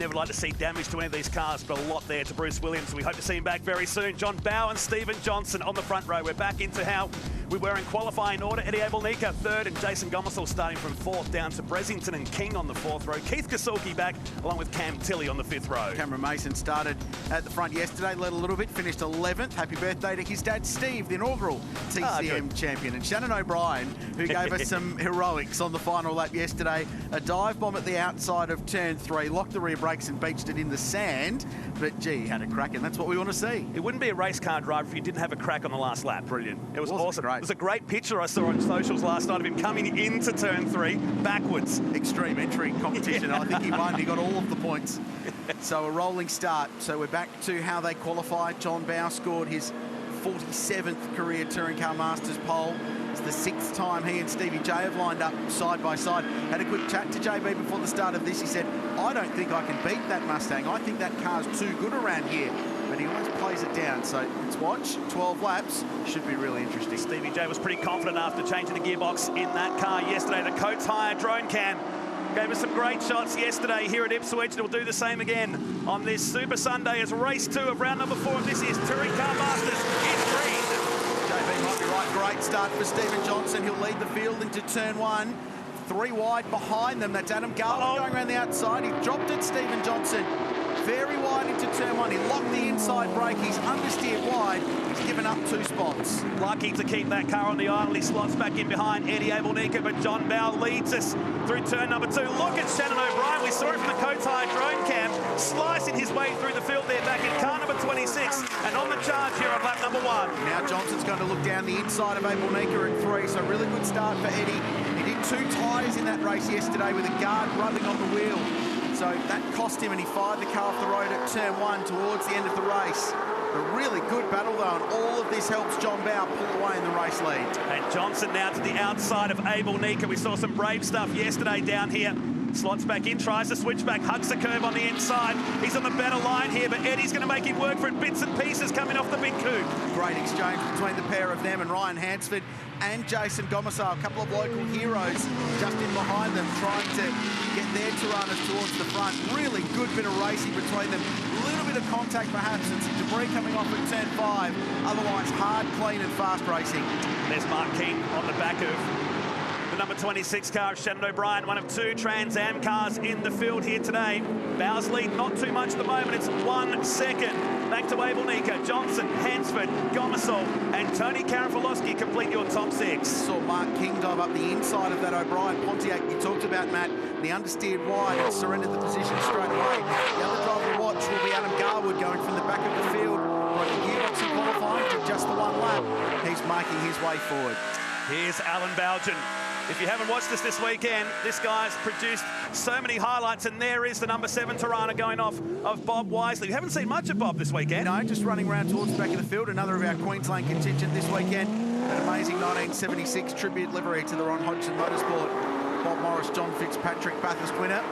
Never like to see damage to any of these cars, but a lot there to Bruce Williams. We hope to see him back very soon. John Bowe and Stephen Johnson on the front row. We're back into how we were in qualifying order. Eddie Abelnica third, and Jason Gomersall starting from fourth down to Bressington and King on the fourth row. Keith Kasulki back along with Cam Tilley on the fifth row. Cameron Mason started at the front yesterday, led a little bit, finished 11th. Happy birthday to his dad, Steve, the inaugural TCM champion. And Shannon O'Brien, who gave us some heroics on the final lap yesterday. A dive bomb at the outside of turn 3, locked the rear brakes and beached it in the sand. But, gee, he had a crack, and that's what we want to see. It wouldn't be a race car driver if you didn't have a crack on the last lap. Brilliant. It was awesome. Great. It was a great picture I saw on socials last night of him coming into turn 3 backwards. Extreme entry competition. I think he won. He got all of the points. So a rolling start. So we're back to how they qualified. John Bowe scored his 47th career Touring Car Masters pole. It's the 6th time he and Stevie J have lined up side by side. Had a quick chat to JB before the start of this. He said, I don't think I can beat that Mustang. I think that car's too good around here. But he always plays it down. So let's watch. 12 laps. Should be really interesting. Stevie J was pretty confident after changing the gearbox in that car yesterday. The Coates Hire drone cam gave us some great shots yesterday here at Ipswich, and we'll do the same again on this Super Sunday as race 2 of round number 4 of this year's Touring Car Masters in green. JB might be right. Great start for Stephen Johnson. He'll lead the field into turn 1. 3 wide behind them. That's Adam Garland going around the outside. He dropped it, Stephen Johnson. Very wide into turn 1. He locked the inside brake. He's understeered wide. He's given up 2 spots. Lucky to keep that car on the island. He slots back in behind Eddie Abelnica, but John Bowe leads us through turn number 2. Look at Shannon O'Brien. We saw him from the Coates Hire drone cam, slicing his way through the field there back in car number 26, and on the charge here on lap number 1. Now Johnson's going to look down the inside of Abelnica at 3, so really good start for Eddie. He did 2 tyres in that race yesterday with a guard rubbing on the wheel. So that cost him, and he fired the car off the road at turn 1 towards the end of the race. A really good battle, though, and all of this helps John Bowe pull away in the race lead. And Johnson now to the outside of Abelnica. We saw some brave stuff yesterday down here. Slots back in, tries to switch back, hugs the curve on the inside. He's on the better line here, but Eddie's going to make him work for it. Bits and pieces coming off the big coupe. Great exchange between the pair of them, and Ryan Hansford and Jason Gomersall, a couple of local heroes just in behind them, trying to get their Tiranas towards the front. Really good bit of racing between them. A little bit of contact perhaps, and some debris coming off at turn 5. Otherwise, hard, clean and fast racing. There's Mark King on the back of the number 26 car of Shannon O'Brien, one of 2 Trans Am cars in the field here today. Bowe's lead not too much at the moment, it's 1 second. Back to Abelnica, Johnson, Hansford, Gomersall and Tony Karafalowski complete your top 6. Saw Mark King dive up the inside of that O'Brien Pontiac you talked about, Matt. The understeered wide and surrendered the position straight away. The other driver to watch will be Adam Garwood going from the back of the field. Broke the gearbox in qualifying to just the 1 lap. He's making his way forward. Here's Alan Bougen. If you haven't watched us this weekend, this guy's produced so many highlights, and there is the number 7 Tirana going off of Bob Wisely. You haven't seen much of Bob this weekend. No, just running around towards the back of the field. Another of our Queensland contingent this weekend. An amazing 1976 tribute livery to the Ron Hodgson Motorsport. Bob Morris, John Fitzpatrick, Bathurst winner.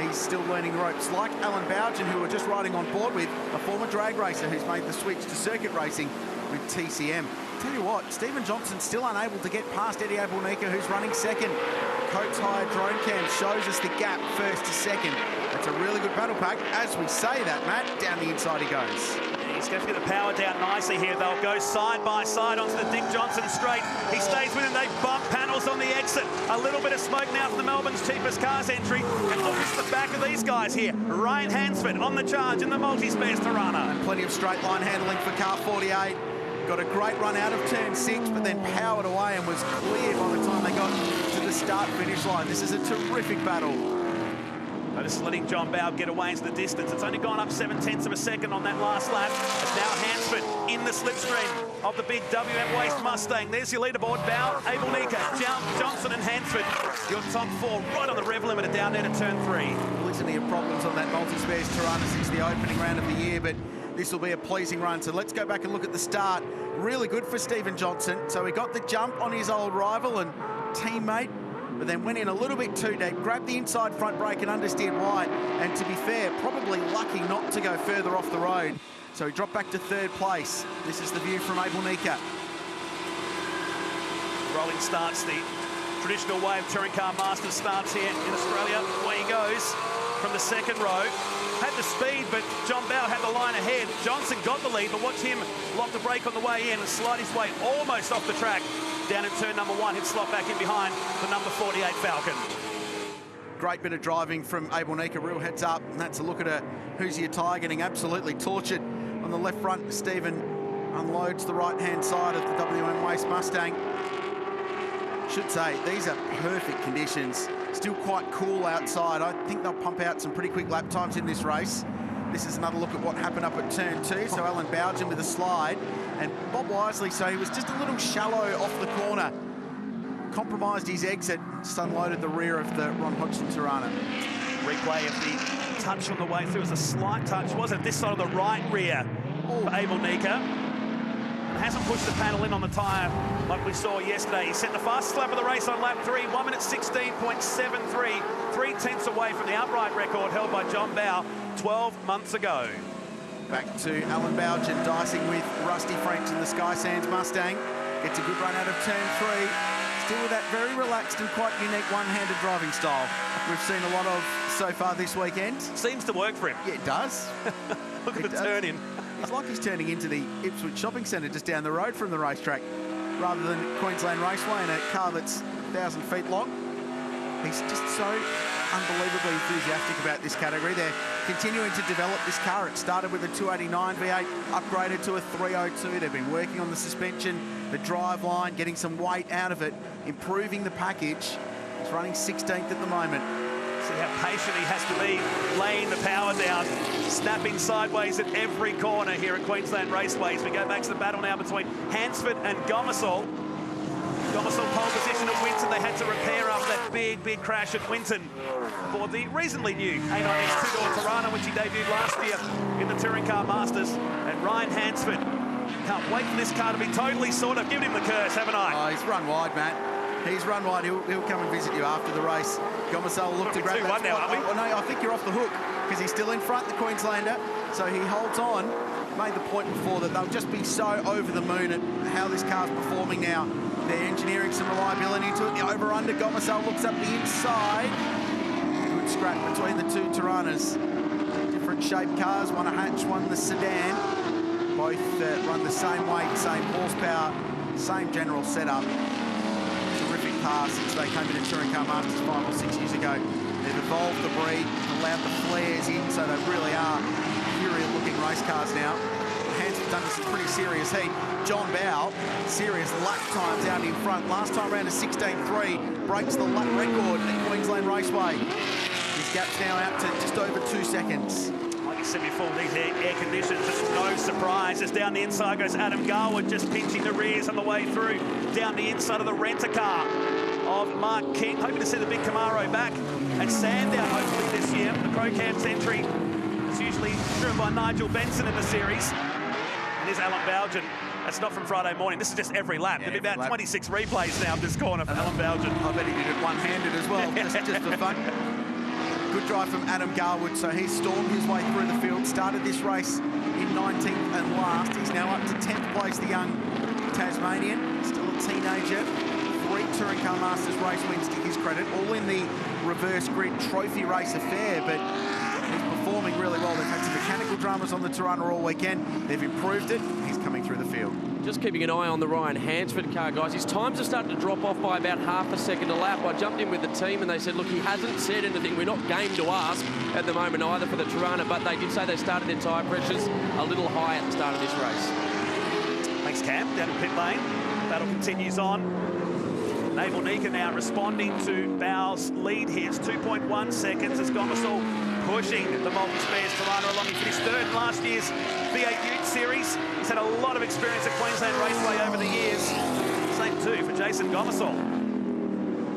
He's still learning ropes, like Alan Bougen, who we're just riding on board with, a former drag racer who's made the switch to circuit racing with TCM. Tell you what, Stephen Johnson's still unable to get past Eddie Abelnica, who's running second. Coates Hire drone cam shows us the gap first to second. That's a really good battle pack. As we say that, Matt, down the inside he goes. He's going to get the power down nicely here. They'll go side by side onto the Dick Johnson straight. He stays with him. They bump panels on the exit. A little bit of smoke now from the Melbourne's cheapest cars entry. And look at the back of these guys here. Ryan Hansford on the charge in the multi-spares Tirana. And plenty of straight line handling for car 48. Got a great run out of turn 6, but then powered away and was clear by the time they got to the start-finish line. This is a terrific battle. Just letting John Bowe get away into the distance. It's only gone up 7/10 of a second on that last lap. It's now Hansford in the slipstream of the big WM Waste Mustang. There's your leaderboard. Bowe, Abelnica, Johnson and Hansford. Your top 4 right on the rev limiter down there to turn 3. Plenty of problems on that multi-spares Tirana since the opening round of the year, but this will be a pleasing run. So let's go back and look at the start. Really good for Stephen Johnson. So he got the jump on his old rival and teammate, but then went in a little bit too deep, grabbed the inside front brake and understeered wide. And to be fair, probably lucky not to go further off the road. So he dropped back to 3rd place. This is the view from Abelnica. Rolling starts, the traditional way of Touring Car Masters starts here in Australia. Away he goes. from the second row. Had the speed, but John Bell had the line ahead. Johnson got the lead, but watch him lock the brake on the way in and slide his way almost off the track. Down in turn number 1, he'd slot back in behind the number 48 Falcon. Great bit of driving from Abel Nika, real heads up. And that's a look at a Who's Your Tyre getting absolutely tortured on the left front. Stephen unloads the right-hand side of the WM Waste Mustang. Should say, these are perfect conditions. Still quite cool outside. I think they'll pump out some pretty quick lap times in this race. This is another look at what happened up at turn 2. So Alan Bowden with a slide. And Bob Wisely, so he was just a little shallow off the corner. Compromised his exit, just unloaded the rear of the Ron Hodgson Tirana. Replay of the touch on the way through. It was a slight touch, wasn't it? This side of the right rear for Abel Nika. Hasn't pushed the panel in on the tyre like we saw yesterday. He set the fastest lap of the race on lap 3, 1 minute 16.73, 3 tenths away from the outright record held by John Bow 12 months ago. Back to Alan Bowden dicing with Rusty French in the Sky Sands Mustang. Gets a good run out of turn 3. Still with that very relaxed and quite unique one-handed driving style we've seen a lot of so far this weekend. Seems to work for him. Yeah, it does. Look at the turn in. It's like he's turning into the Ipswich Shopping Centre just down the road from the racetrack rather than Queensland Raceway in a car that's 1,000 feet long. He's just so unbelievably enthusiastic about this category. They're continuing to develop this car. It started with a 289 V8, upgraded to a 302. They've been working on the suspension, the drive line, getting some weight out of it, improving the package. It's running 16th at the moment. See how patient he has to be, laying the power down, snapping sideways at every corner here at Queensland Raceway. As we go back to the battle now between Hansford and Gomersall. Gomersall pole position at Winton. They had to repair after that big crash at Winton for the reasonably new A9X two-door Tirana, which he debuted last year in the Touring Car Masters. And Ryan Hansford, can't wait for this car to be totally sorted. I've given him the curse, haven't I? Oh, he's run wide, Matt. He's run wide. He'll come and visit you after the race. Gomersall will look to grab that now, spot. aren't we? Oh, no, I think you're off the hook because he's still in front, the Queenslander. So he holds on. Made the point before that they'll just be so over the moon at how this car's performing now. They're engineering some reliability into it. The over-under, Gomersall looks up the inside. Good scrap between the two Tiranas. Different shaped cars, one a hatch, one the sedan. Both run the same weight, same horsepower, same general setup. Terrific car since they came into Touring Car Masters 5 or 6 years ago. They've evolved the breed, allowed the flares in, so they really are superior-looking race cars now. Hansford's done some pretty serious heat. John Bow, serious lap times out in front. Last time around a 16.3, breaks the lap record at Queensland Raceway. His gap's now out to just over 2 seconds. Like you said before, these air conditions, it's no surprise. As down the inside goes Adam Garwood, just pinching the rears on the way through. Down the inside of the rent-a-car of Mark King. Hoping to see the big Camaro back at Sandown, hopefully this year. The Pro Cam's entry is usually driven by Nigel Benson in the series. And here's Alan Bowden. That's not from Friday morning. This is just every lap. Yeah, There'll be about lap. 26 replays now of this corner for Alan Bowden. I bet he did it one-handed as well, just for fun. Good drive from Adam Garwood. So he's stormed his way through the field. Started this race in 19th and last. He's now up to 10th place, the young Tasmanian. Still a teenager. 3 Touring Car Masters race wins to his credit. All in the reverse grid trophy race affair, but he's performing really well. They've had some mechanical dramas on the Tirana all weekend. They've improved it. He's coming through the field. Just keeping an eye on the Ryan Hansford car, guys. His times are starting to drop off by about half a second a lap. I jumped in with the team and they said, look, he hasn't said anything. We're not game to ask at the moment either for the Tirana, but they did say they started their tyre pressures a little high at the start of this race. Thanks, Cam. Down in pit lane. Battle continues on. Abel Nika now responding to Bow's lead here. It's 2.1 seconds as Gomersall pushing the multi-spares Tirana along. He finished third in last year's V8 Ute Series. He's had a lot of experience at Queensland Raceway over the years. Same too for Jason Gomersall.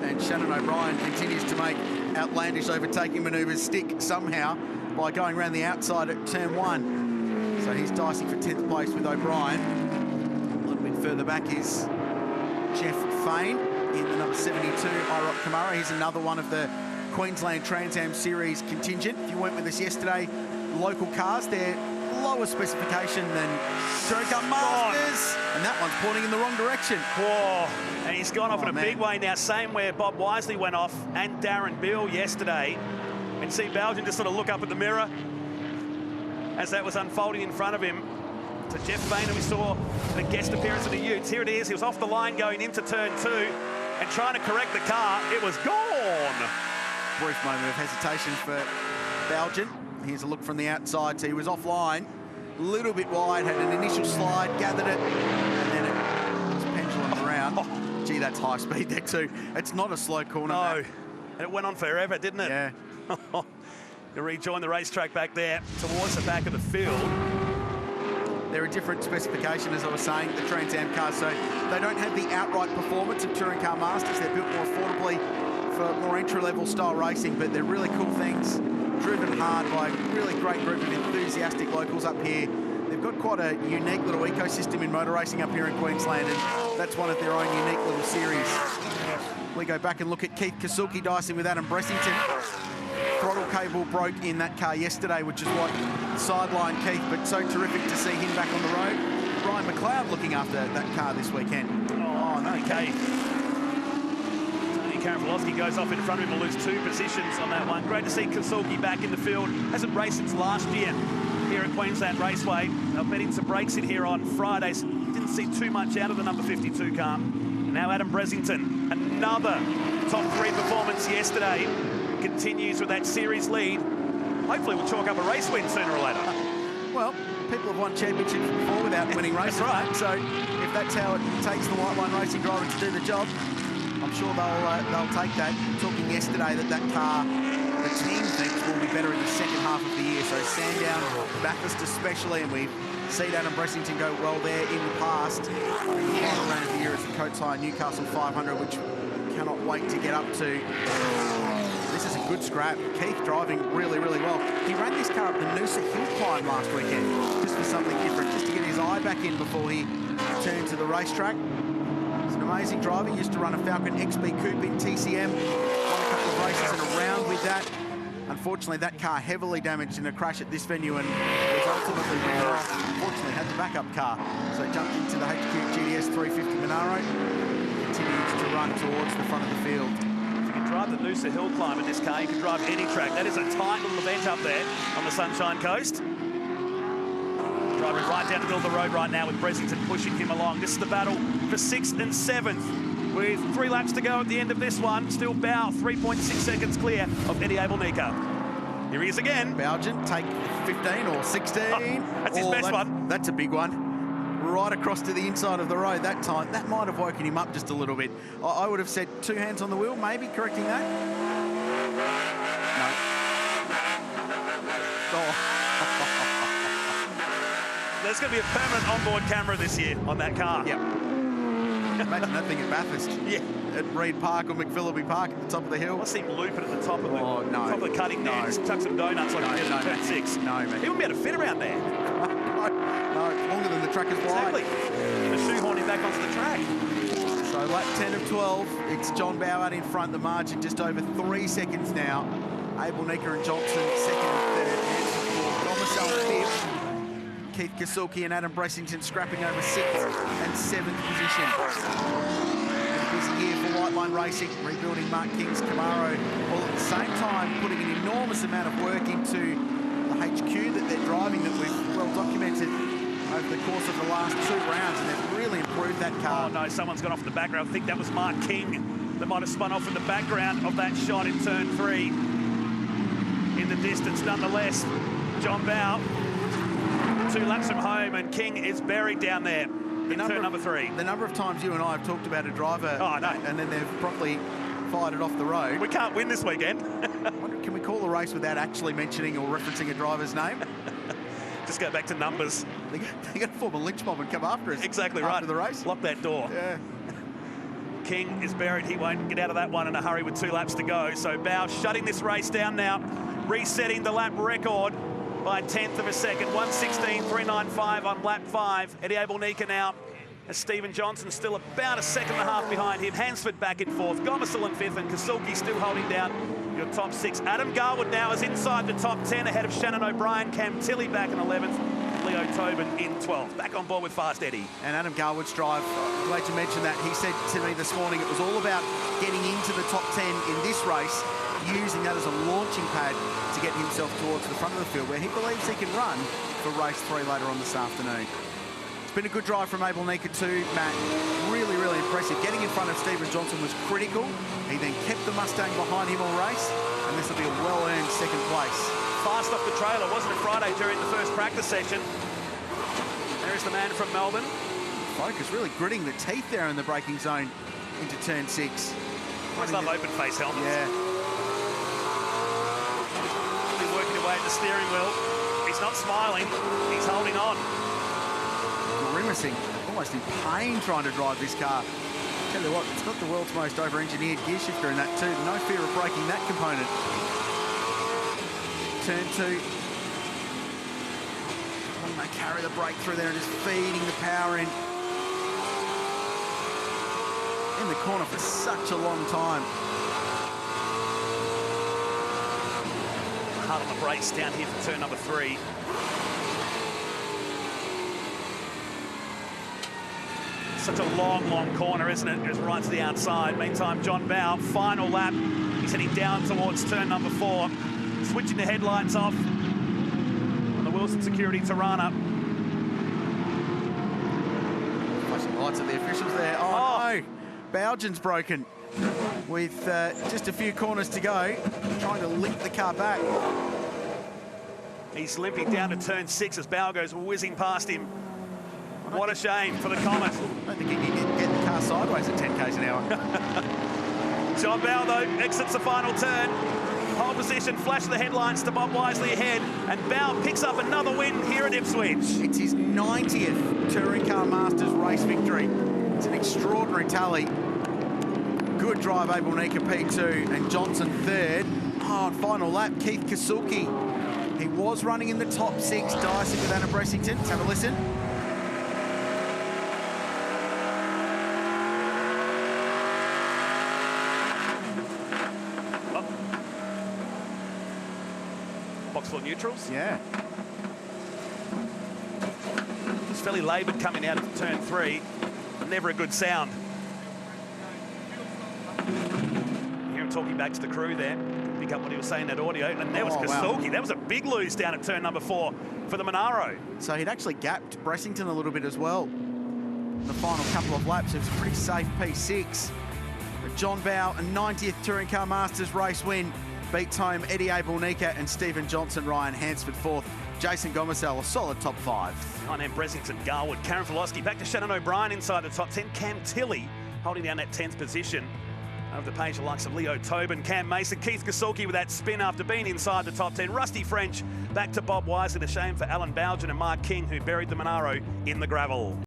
And Shannon O'Brien continues to make outlandish overtaking manoeuvres stick somehow by going around the outside at turn 1. So he's dicing for 10th place with O'Brien. A little bit further back is Jeff Fain in the number 72 IROC Camaro. He's another one of the Queensland Trans Am Series contingent. If you went with us yesterday, local cars, they're lower specification than Touring Car Masters. And that one's pointing in the wrong direction. Whoa, and he's gone off in a big way now, same where Bob Wisely went off and Darren Bill yesterday. And see Belgian just sort of look up at the mirror as that was unfolding in front of him. To Jeff Fainer, we saw the guest appearance of the Utes. Here it is. He was off the line going into turn 2 and trying to correct the car. It was gone. Brief moment of hesitation for Belgian. Here's a look from the outside. So he was offline, a little bit wide, had an initial slide, gathered it, and then it was pendulum around. Oh, gee, that's high speed there too. It's not a slow corner. No, and it went on forever, didn't it? Yeah. You rejoin the racetrack back there towards the back of the field. They're a different specification, as I was saying, the Trans Am cars, so they don't have the outright performance of Touring Car Masters. They're built more affordably for more entry-level style racing, but they're really cool things, driven hard by a really great group of enthusiastic locals up here. They've got quite a unique little ecosystem in motor racing up here in Queensland, and that's one of their own unique little series. We go back and look at Keith Kasuki dicing with Adam Bressington. Throttle cable broke in that car yesterday, which is what sidelined Keith, but so terrific to see him back on the road. Brian McLeod looking after that car this weekend. Oh, no, okay. Tony Karafalowski goes off in front of him, will lose 2 positions on that one. Great to see Kasuki back in the field. Hasn't raced since last year here at Queensland Raceway. They'll bet in some breaks in here on Fridays. Didn't see too much out of the number 52 car. Now Adam Bressington, another top 3 performance yesterday. Continues with that series lead. Hopefully we'll chalk up a race win sooner or later. Well, people have won championships before without winning races. That's right. So if that's how it takes the white line racing driver to do the job, I'm sure they'll take that. Talking yesterday that car, the team thinks, will be better in the second half of the year. So Sandown, Bathurst especially, and we've seen Adam Bressington go well there in the past. The final round of the year is the Coates Hire Newcastle 500, which cannot wait to get up to. This is a good scrap. Keith driving really, really well. He ran this car up the Noosa Hill climb last weekend, just for something different, just to get his eye back in before he returned to the racetrack. He's an amazing driver. He used to run a Falcon XB Coupe in TCM, won a couple of races and a round with that. Unfortunately, that car heavily damaged in a crash at this venue and was ultimately written off. Unfortunately, had the backup car. So jumped into the HQ GTS 350 Monaro, continues to run towards the front of the field. Drive the Noosa Hill climb in this car. You can drive any track. That is a tight little event up there on the Sunshine Coast. Driving right down the middle of the road right now with Bressington pushing him along. This is the battle for 6th and 7th with 3 laps to go at the end of this one. Still Bow 3.6 seconds clear of Eddie Abelnica. Here he is again. Belgian take 15 or 16. Oh, that's his best one. That's a big one. Right across to the inside of the road that time. That might have woken him up just a little bit. I would have said 2 hands on the wheel, maybe, correcting that. No. Oh. There's going to be a permanent onboard camera this year on that car. Yep. Imagine that thing at Bathurst. Yeah. At Reed Park or McPhilloughby Park at the top of the hill. I see him looping at the top of the, top of the cutting there. Just tuck some donuts like he did in turn 6. No, man. He wouldn't be able to fit around there. No, longer than the track is wide. Exactly. Going to shoehorn him back onto the track. So lap 10 of 12, it's John Bow out in front, the margin just over 3 seconds now. Abelnica and Johnson second and third. Domicile fifth. Keith Kasuki and Adam Bressington scrapping over 6th and 7th position. A busy year for White Line Racing, rebuilding Mark King's Camaro, while at the same time putting an enormous amount of work into the HQ that they're driving that we've well documented over the course of the last 2 rounds, and they've really improved that car. Oh no, someone's gone off the background. I think that was Mark King that might have spun off in the background of that shot in turn 3. In the distance, nonetheless, John Bow, 2 laps from home, and King is buried down there in turn number 3. The number of times you and I have talked about a driver, and then they've properly fired it off the road. We can't win this weekend. Can we call a race without actually mentioning or referencing a driver's name? Just go back to numbers. They're going to form a lynch mob and come after us. Exactly after right. the race. Lock that door. Yeah. King is buried. He won't get out of that one in a hurry with 2 laps to go. So Bow shutting this race down now, resetting the lap record by 1/10 of a second. 1:16.395 on lap 5. Eddie Abelnica now, as Stephen Johnson still about 1.5 seconds behind him. Hansford back in 4th, Gomersall in 5th, and Kasuki still holding down your top 6. Adam Garwood now is inside the top 10 ahead of Shannon O'Brien. Cam Tilley back in 11th. Leo Tobin in 12th. Back on board with Fast Eddie. And Adam Garwood's drive, glad you mentioned that. He said to me this morning it was all about getting into the top 10 in this race. using that as a launching pad to get himself towards the front of the field, where he believes he can run for race 3 later on this afternoon. It's been a good drive from Abel Nika too, Matt. Really, really impressive. Getting in front of Stephen Johnson was critical. He then kept the Mustang behind him all race, and this will be a well-earned second place. Fast off the trailer, wasn't it Friday during the first practice session? There's the man from Melbourne. Focus really gritting the teeth there in the braking zone into turn 6. Always love open face helmets. Yeah. He's working away at the steering wheel. He's not smiling, he's holding on. Grimacing, almost in pain trying to drive this car. Tell you what, it's got the world's most over-engineered gear shifter in that too. No fear of breaking that component. Turn 2. They carry the brake through there and just feeding the power in. In the corner for such a long time. Hard on the brakes down here for turn number 3. Such a long, long corner, isn't it? It goes right to the outside. Meantime, John Bowe, final lap. He's heading down towards turn number 4. Switching the headlights off on the Wilson Security Tirana. Flashing lights at the officials there. Oh. No! Bowden's broken with just a few corners to go, trying to lift the car back. He's limping down to turn 6 as Bowe goes whizzing past him. What a shame for the Comet. I don't think he can get the car sideways at 10 k's an hour. John Bowe, though, exits the final turn. Pole position, flash of the headlights to Bob Wisely ahead, and Bowe picks up another win here at Ipswich. It's his 90th Touring Car Masters race victory. It's an extraordinary tally. Good drive, Abel Nika P2 and Johnson 3rd. Oh, and final lap, Keith Kasuki. He was running in the top 6, dicing with Anna Bressington. Let's have a listen. Box full of neutrals. Yeah. It's fairly laboured coming out of turn 3. Never a good sound. Hear him talking back to the crew there. Pick up what he was saying in that audio. And there was Kasuki. Wow. That was a big lose down at turn number 4 for the Monaro. So he'd actually gapped Bressington a little bit as well. In the final couple of laps, it was a pretty safe P6. But John Bowe, a 90th Touring Car Masters race win, beats home Eddie Abel Nika and Stephen Johnson. Ryan Hansford 4th. Jason Gomersell, a solid top 5. Behind him, Bressington, Garwood, Karen Filosky, back to Shannon O'Brien inside the top 10. Cam Tilley holding down that 10th position. Over the page, the likes of Leo Tobin, Cam Mason, Keith Kasuki with that spin after being inside the top 10. Rusty French back to Bob Wisely. A shame for Alan Bowden and Mark King, who buried the Monaro in the gravel.